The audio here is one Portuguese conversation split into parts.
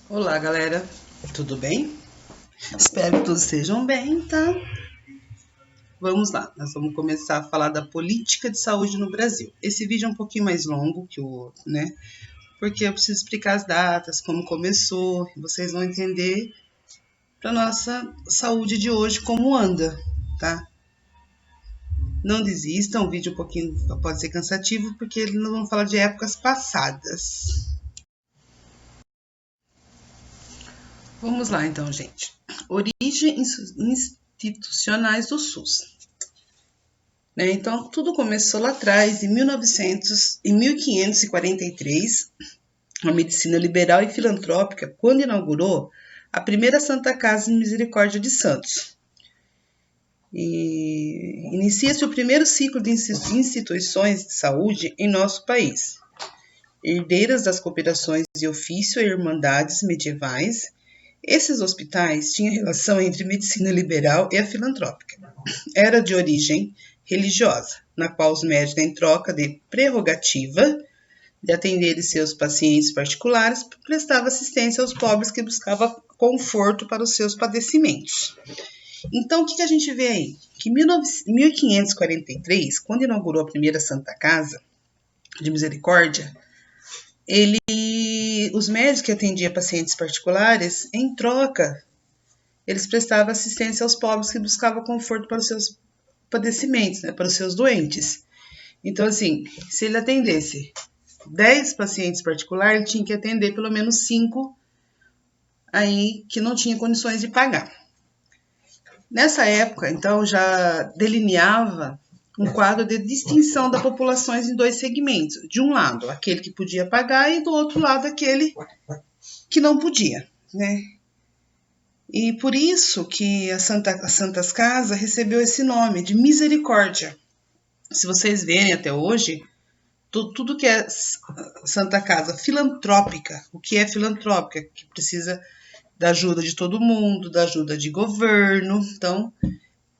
Olá, galera, tudo bem? Espero que todos estejam bem, tá? Vamos lá, nós vamos começar a falar da política de saúde no Brasil. Esse vídeo é um pouquinho mais longo que o outro, né? Porque eu preciso explicar as datas, como começou, e vocês vão entender para nossa saúde de hoje como anda, tá? Não desistam, o vídeo um pouquinho pode ser cansativo, porque nós vamos falar de épocas passadas. Vamos lá, então, gente. Origem institucionais do SUS. Então, tudo começou lá atrás, em 1543, a medicina liberal e filantrópica, quando inaugurou a primeira Santa Casa de Misericórdia de Santos. E inicia-se o primeiro ciclo de instituições de saúde em nosso país, herdeiras das cooperações de ofício e irmandades medievais. Esses hospitais tinham relação entre medicina liberal e a filantrópica. Era de origem religiosa, na qual os médicos, em troca de prerrogativa de atender seus pacientes particulares, prestavam assistência aos pobres que buscavam conforto para os seus padecimentos. Então, o que a gente vê aí? Que em 1543, quando inaugurou a primeira Santa Casa de Misericórdia, os médicos que atendiam pacientes particulares, em troca, eles prestavam assistência aos pobres que buscavam conforto para os seus padecimentos, né, para os seus doentes. Então, assim, se ele atendesse 10 pacientes particulares, ele tinha que atender pelo menos 5 aí que não tinha condições de pagar. Nessa época, então, já delineava um quadro de distinção das populações em dois segmentos. De um lado, aquele que podia pagar e do outro lado, aquele que não podia, né? E por isso que a Santas Casas recebeu esse nome de misericórdia. Se vocês verem até hoje, tudo que é Santa Casa filantrópica, o que é filantrópica? Que precisa da ajuda de todo mundo, da ajuda de governo. Então,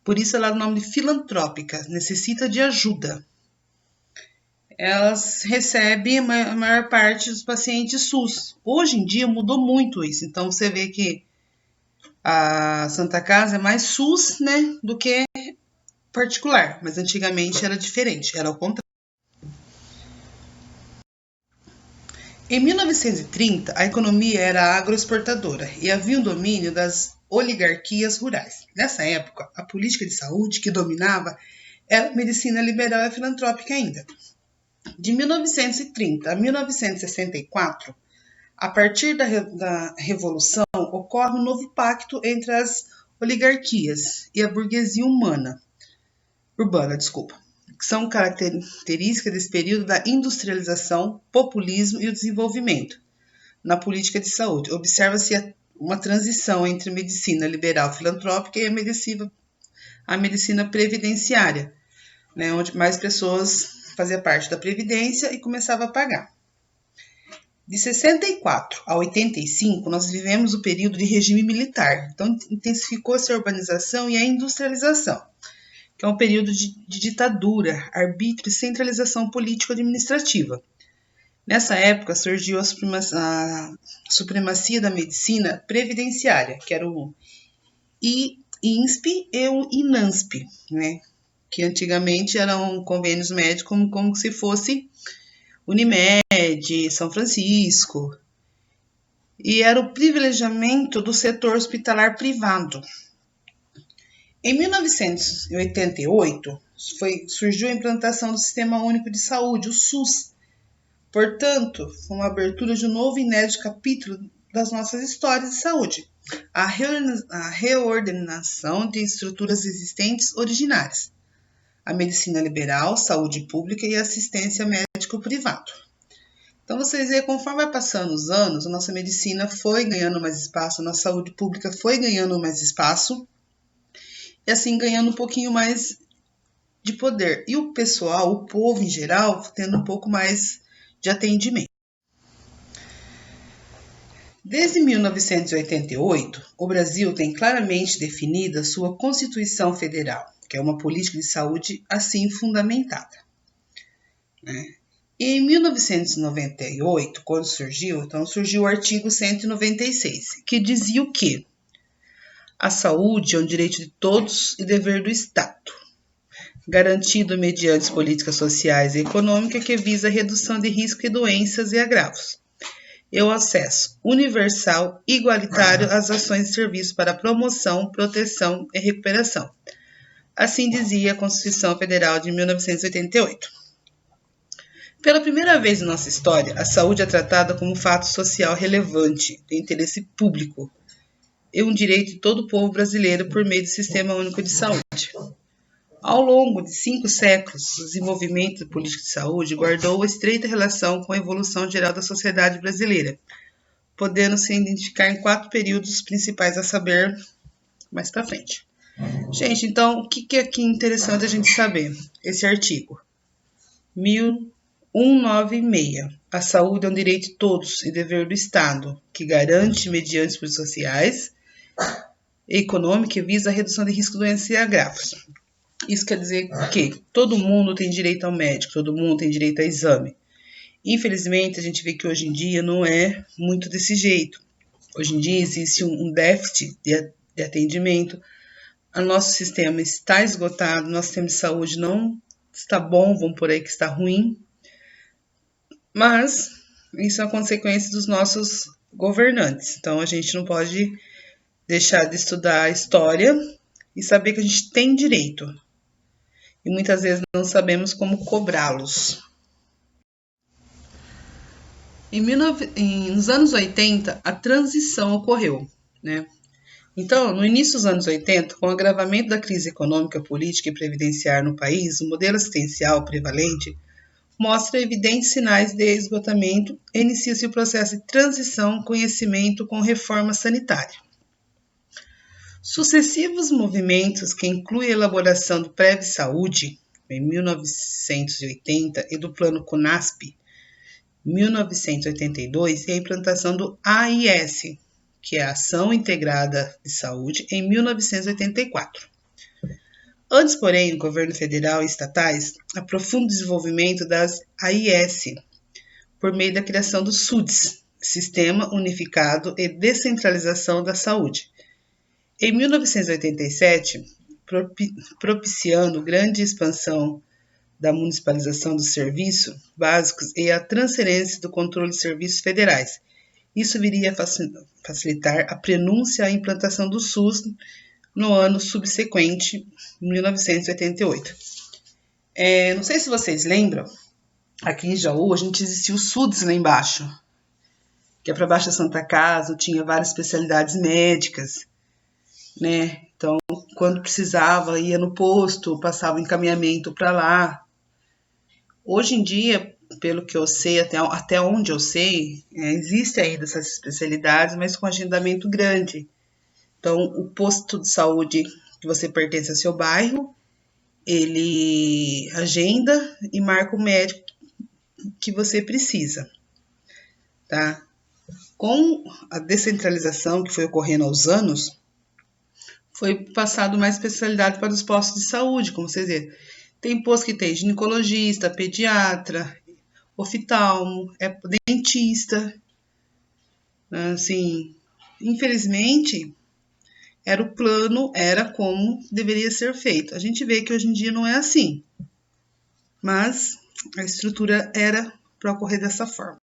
por isso ela é o nome de filantrópica, necessita de ajuda. Elas recebem a maior parte dos pacientes SUS. Hoje em dia mudou muito isso, então você vê que a Santa Casa é mais SUS, né, do que particular, mas antigamente era diferente, era o contrário. Em 1930, a economia era agroexportadora e havia um domínio das oligarquias rurais. Nessa época, a política de saúde que dominava era a medicina liberal e filantrópica ainda. De 1930 a 1964, a partir da Revolução, ocorre um novo pacto entre as oligarquias e a burguesia urbana, que são características desse período da industrialização, populismo e o desenvolvimento. Na política de saúde, observa-se uma transição entre medicina liberal filantrópica e a medicina previdenciária, né, onde mais pessoas faziam parte da previdência e começavam a pagar. De 64 a 85, nós vivemos o período de regime militar, então intensificou-se a urbanização e a industrialização, que é um período de ditadura, arbítrio e centralização político-administrativa. Nessa época surgiu a supremacia da medicina previdenciária, que era o INSP e o INANSP, né? Que antigamente eram convênios médicos como se fosse Unimed, São Francisco, e era o privilegiamento do setor hospitalar privado. Em 1988, surgiu a implantação do Sistema Único de Saúde, o SUS. Portanto, foi uma abertura de um novo e inédito capítulo das nossas histórias de saúde, a reordenação de estruturas existentes originárias, a medicina liberal, saúde pública e assistência médico-privado. Então, vocês veem, conforme vai passando os anos, a nossa medicina foi ganhando mais espaço, a nossa saúde pública foi ganhando mais espaço, e assim ganhando um pouquinho mais de poder. E o pessoal, o povo em geral, tendo um pouco mais de atendimento. Desde 1988, o Brasil tem claramente definida sua Constituição Federal, que é uma política de saúde assim fundamentada, né? Em 1998, quando surgiu, então surgiu o artigo 196, que dizia o quê? A saúde é um direito de todos e dever do Estado, garantido mediante políticas sociais e econômicas que visa a redução de risco de doenças e agravos, e o acesso universal e igualitário às ações de serviço para promoção, proteção e recuperação. Assim dizia a Constituição Federal de 1988. Pela primeira vez em nossa história, a saúde é tratada como um fato social relevante, de interesse público, e um direito de todo o povo brasileiro por meio do Sistema Único de Saúde. Ao longo de 5 séculos, o desenvolvimento da política de saúde guardou estreita relação com a evolução geral da sociedade brasileira, podendo se identificar em 4 períodos principais, a saber, mais para frente. Gente, então, o que é aqui interessante a gente saber? Esse artigo 196. A saúde é um direito de todos e dever do Estado, que garante, mediante políticas sociais e econômicas, e visa a redução de risco de doenças e agravos. Isso quer dizer que todo mundo tem direito ao médico, todo mundo tem direito a exame. Infelizmente, a gente vê que hoje em dia não é muito desse jeito. Hoje em dia existe um déficit de atendimento, o nosso sistema está esgotado, nosso sistema de saúde não está bom, vamos por aí que está ruim, mas isso é uma consequência dos nossos governantes. Então, a gente não pode deixar de estudar a história e saber que a gente tem direito. E muitas vezes não sabemos como cobrá-los. Nos anos 80, a transição ocorreu, né? Então, no início dos anos 80, com o agravamento da crise econômica, política e previdenciária no país, o modelo assistencial prevalente mostra evidentes sinais de esgotamento e inicia-se o processo de transição conhecimento com reforma sanitária. Sucessivos movimentos que incluem a elaboração do Prev Saúde, em 1980, e do Plano CONASP, 1982, e a implantação do AIS, que é a Ação Integrada de Saúde, em 1984. Antes, porém, o governo federal e estatais aprofundam o desenvolvimento das AIS, por meio da criação do SUDS, Sistema Unificado e Descentralização da Saúde. Em 1987, propiciando grande expansão da municipalização dos serviços básicos e a transferência do controle de serviços federais. Isso viria a facilitar a prenúncia e a implantação do SUS no ano subsequente, 1988. Não sei se vocês lembram, aqui em Jaú a gente existia o SUDS lá embaixo, que é para baixo da Santa Casa, tinha várias especialidades médicas, né? Então, quando precisava, ia no posto, passava o encaminhamento para lá. Hoje em dia, pelo que eu sei, até onde eu sei, existe ainda essas especialidades, mas com agendamento grande. Então, o posto de saúde que você pertence ao seu bairro, ele agenda e marca o médico que você precisa, tá? Com a descentralização que foi ocorrendo aos anos, foi passado mais especialidade para os postos de saúde, como vocês veem. Tem posto que tem ginecologista, pediatra, oftalmo, dentista. Assim, infelizmente, era como deveria ser feito. A gente vê que hoje em dia não é assim, mas a estrutura era para ocorrer dessa forma.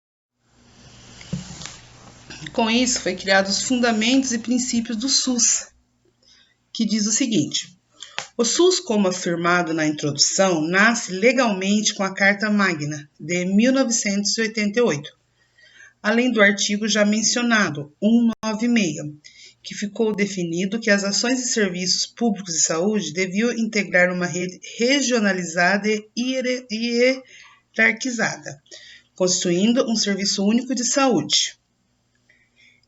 Com isso, foi criados os fundamentos e princípios do SUS, que diz o seguinte: o SUS, como afirmado na introdução, nasce legalmente com a Carta Magna de 1988, além do artigo já mencionado, 196, que ficou definido que as ações e serviços públicos de saúde deviam integrar uma rede regionalizada e hierarquizada, constituindo um serviço único de saúde.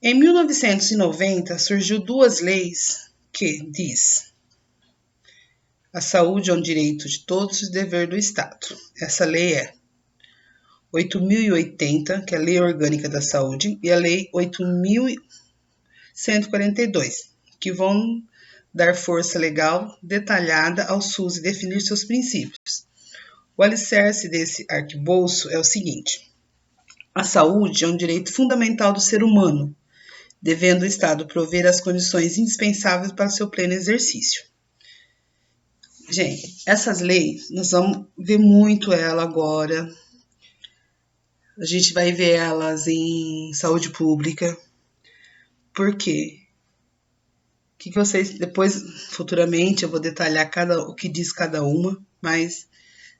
Em 1990, surgiu 2 leis que diz: a saúde é um direito de todos e dever do Estado. Essa lei é 8.080, que é a Lei Orgânica da Saúde, e a Lei 8.142, que vão dar força legal detalhada ao SUS e definir seus princípios. O alicerce desse arcabouço é o seguinte: a saúde é um direito fundamental do ser humano, devendo o Estado prover as condições indispensáveis para seu pleno exercício. Gente, essas leis, nós vamos ver muito ela agora. A gente vai ver elas em saúde pública. Por quê? Que vocês, depois, futuramente, eu vou detalhar o que diz cada uma, mas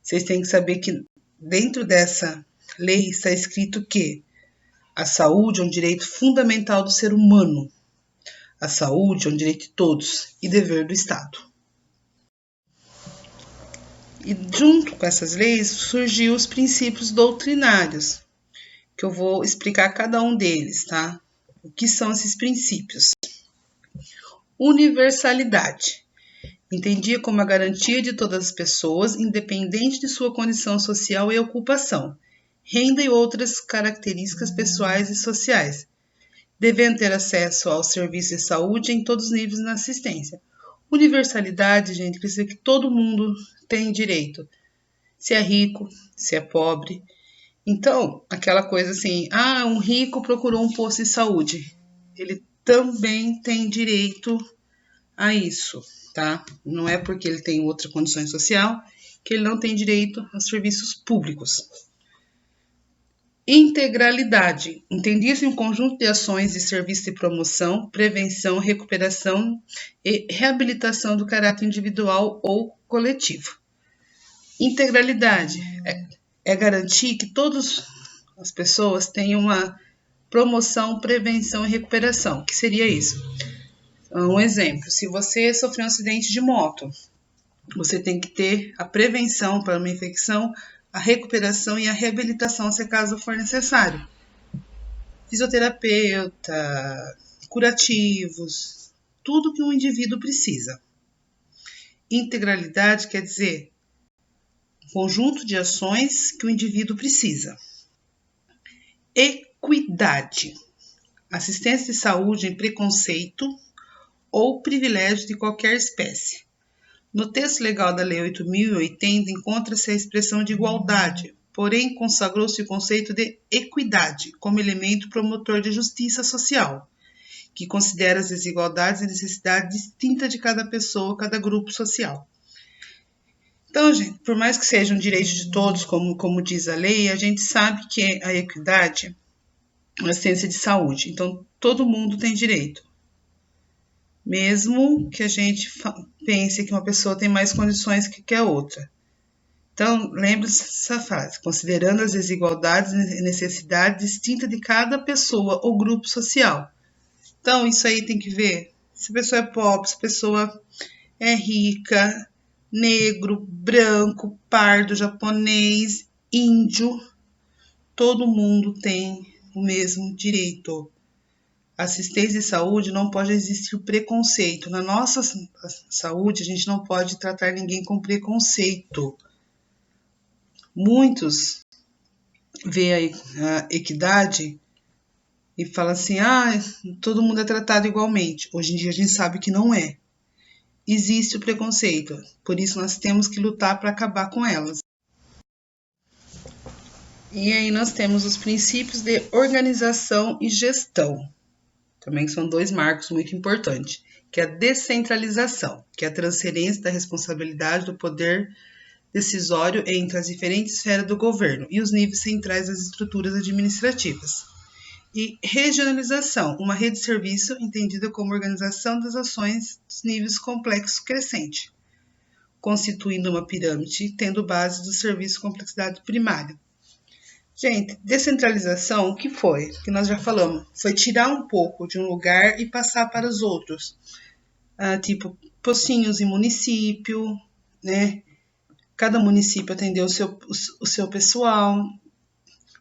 vocês têm que saber que dentro dessa lei está escrito que a saúde é um direito fundamental do ser humano. A saúde é um direito de todos e dever do Estado. E junto com essas leis surgiu os princípios doutrinários, que eu vou explicar cada um deles, tá? O que são esses princípios? Universalidade. Entendia como a garantia de todas as pessoas, independente de sua condição social e ocupação, renda e outras características pessoais e sociais, devendo ter acesso aos serviços de saúde em todos os níveis na assistência. Universalidade, gente, quer dizer que todo mundo tem direito, se é rico, se é pobre. Então, aquela coisa assim, um rico procurou um posto de saúde, ele também tem direito a isso, tá? Não é porque ele tem outra condição social que ele não tem direito a serviços públicos. Integralidade. Entendia-se um conjunto de ações de serviço de promoção, prevenção, recuperação e reabilitação do caráter individual ou coletivo. Integralidade é garantir que todas as pessoas tenham uma promoção, prevenção e recuperação. O que seria isso? Um exemplo, se você sofreu um acidente de moto, você tem que ter a prevenção para uma infecção, a recuperação e a reabilitação, se caso for necessário. Fisioterapeuta, curativos, tudo que um indivíduo precisa. Integralidade quer dizer conjunto de ações que o indivíduo precisa. Equidade. Assistência de saúde em preconceito ou privilégio de qualquer espécie. No texto legal da Lei 8.080 encontra-se a expressão de igualdade, porém consagrou-se o conceito de equidade como elemento promotor de justiça social, que considera as desigualdades e necessidades distintas de cada pessoa, cada grupo social. Então, gente, por mais que seja um direito de todos, como diz a lei, a gente sabe que a equidade é a assistência de saúde. Então, todo mundo tem direito. Mesmo que a gente pense que uma pessoa tem mais condições que a outra. Então, lembre-se dessa frase, considerando as desigualdades e necessidades distintas de cada pessoa ou grupo social. Então, isso aí tem que ver se a pessoa é pobre, se a pessoa é rica, negro, branco, pardo, japonês, índio, todo mundo tem o mesmo direito. Assistência e saúde não pode existir o preconceito. Na nossa saúde, a gente não pode tratar ninguém com preconceito. Muitos veem a equidade e falam assim, todo mundo é tratado igualmente. Hoje em dia a gente sabe que não é. Existe o preconceito, por isso nós temos que lutar para acabar com elas. E aí nós temos os princípios de organização e gestão. Também são dois marcos muito importantes, que é a descentralização, que é a transferência da responsabilidade do poder decisório entre as diferentes esferas do governo e os níveis centrais das estruturas administrativas. E regionalização, uma rede de serviço entendida como organização das ações dos níveis complexos crescente, constituindo uma pirâmide, tendo base do serviço de complexidade primária. Gente, descentralização, o que foi? Que nós já falamos, foi tirar um pouco de um lugar e passar para os outros. Tipo, postinhos em município, né? Cada município atendeu o seu pessoal.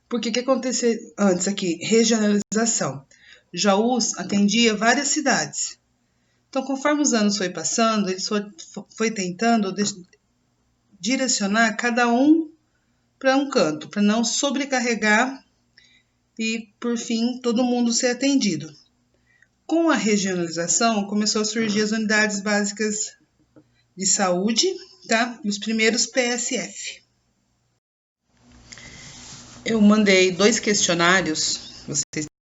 Porque o que aconteceu antes aqui? Regionalização. Jaús atendia várias cidades. Então, conforme os anos foi passando, ele foi tentando direcionar cada um para um canto, para não sobrecarregar e, por fim, todo mundo ser atendido. Com a regionalização, começou a surgir as unidades básicas de saúde, tá? E os primeiros PSF. Eu mandei 2 questionários, vocês